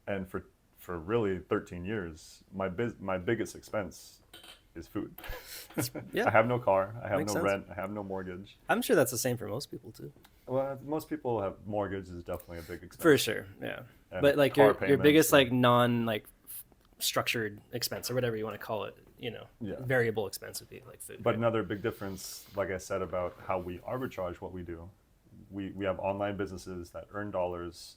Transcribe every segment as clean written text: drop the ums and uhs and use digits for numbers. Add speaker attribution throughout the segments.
Speaker 1: And for really 13 years, my biggest expense is food.
Speaker 2: Yeah,
Speaker 1: I have no car, I have
Speaker 2: makes
Speaker 1: no
Speaker 2: sense.
Speaker 1: rent, I have no mortgage.
Speaker 2: I'm sure that's the same for most people too.
Speaker 1: Well, most people have mortgage is definitely a big
Speaker 2: For
Speaker 1: expense,
Speaker 2: sure, yeah.
Speaker 1: and
Speaker 2: But like
Speaker 1: car
Speaker 2: your
Speaker 1: payments
Speaker 2: biggest
Speaker 1: and
Speaker 2: like non like structured expense or whatever you want to call it,
Speaker 1: yeah.
Speaker 2: variable expense would be like food,
Speaker 1: But
Speaker 2: right?
Speaker 1: another big difference, like I said, about how we arbitrage what we do, we have online businesses that earn dollars,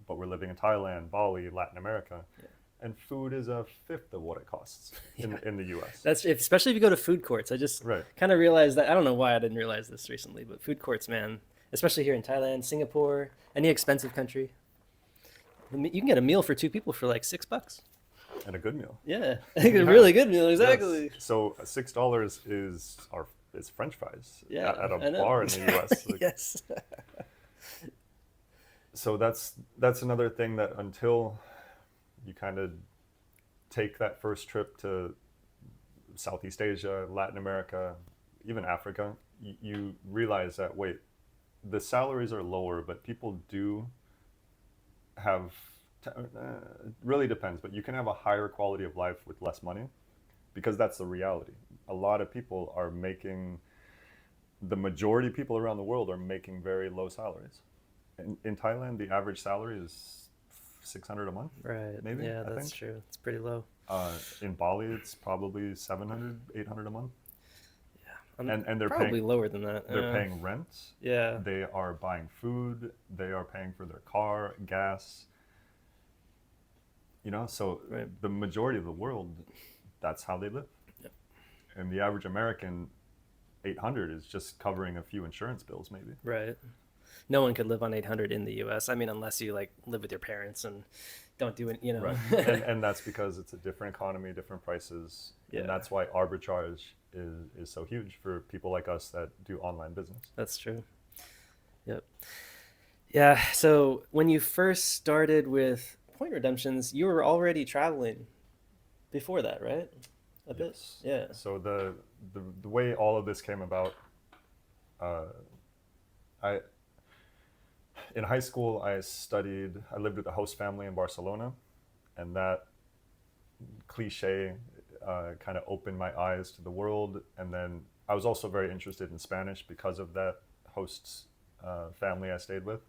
Speaker 1: but we're living in Thailand, Bali, Latin America,
Speaker 2: Yeah.
Speaker 1: and food is a fifth of what it costs
Speaker 2: Yeah.
Speaker 1: in the U.S.
Speaker 2: That's especially if you go to food courts. I just
Speaker 1: Right.
Speaker 2: kind of realized that I don't know why I didn't realize this recently, but food courts, man, especially here in Thailand, Singapore, any expensive country, you can get a meal for two people for like $6.
Speaker 1: And a good meal.
Speaker 2: Yeah, a
Speaker 1: Yeah.
Speaker 2: really good meal,
Speaker 1: Yes.
Speaker 2: exactly.
Speaker 1: So $6 is French fries
Speaker 2: Yeah,
Speaker 1: at a
Speaker 2: I know.
Speaker 1: bar in the U.S. Like,
Speaker 2: Yes.
Speaker 1: so that's another thing that until you kind of take that first trip to Southeast Asia, Latin America, even Africa, you realize that wait, the salaries are lower, but people do have. It really depends, but you can have a higher quality of life with less money because that's the reality. A lot of people are making, the majority of people around the world are making very low salaries. In Thailand, the average salary is 600 a month,
Speaker 2: Right.
Speaker 1: maybe,
Speaker 2: Yeah,
Speaker 1: I
Speaker 2: that's
Speaker 1: think.
Speaker 2: true. It's pretty low.
Speaker 1: In Bali, it's probably 700, 800 a month.
Speaker 2: Yeah, I'm
Speaker 1: And
Speaker 2: probably lower than that.
Speaker 1: they're paying rent,
Speaker 2: Yeah.
Speaker 1: they are buying food, they are paying for their car, gas, so
Speaker 2: Right.
Speaker 1: the majority of the world, that's how they live.
Speaker 2: Yep.
Speaker 1: And the average American 800 is just covering a few insurance bills maybe.
Speaker 2: Right. No one could live on 800 in the U.S. I mean, unless you like live with your parents and don't do it.
Speaker 1: Right. And that's because it's a different economy, different prices, and
Speaker 2: Yeah,
Speaker 1: that's why arbitrage is so huge for people like us that do online business.
Speaker 2: that's true. Yep. Yeah. So when you first started with point redemptions, you were already traveling before that, right? A bit.
Speaker 1: Yes.
Speaker 2: Yeah.
Speaker 1: So the way all of this came about, uh, I in high school I lived with a host family in Barcelona, and that cliche kind of opened my eyes to the world. And then I was also very interested in Spanish because of that host family I stayed with.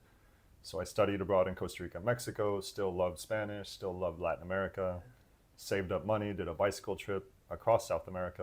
Speaker 1: So I studied abroad in Costa Rica, Mexico, still loved Spanish, still loved Latin America, saved up money, did a bicycle trip across South America.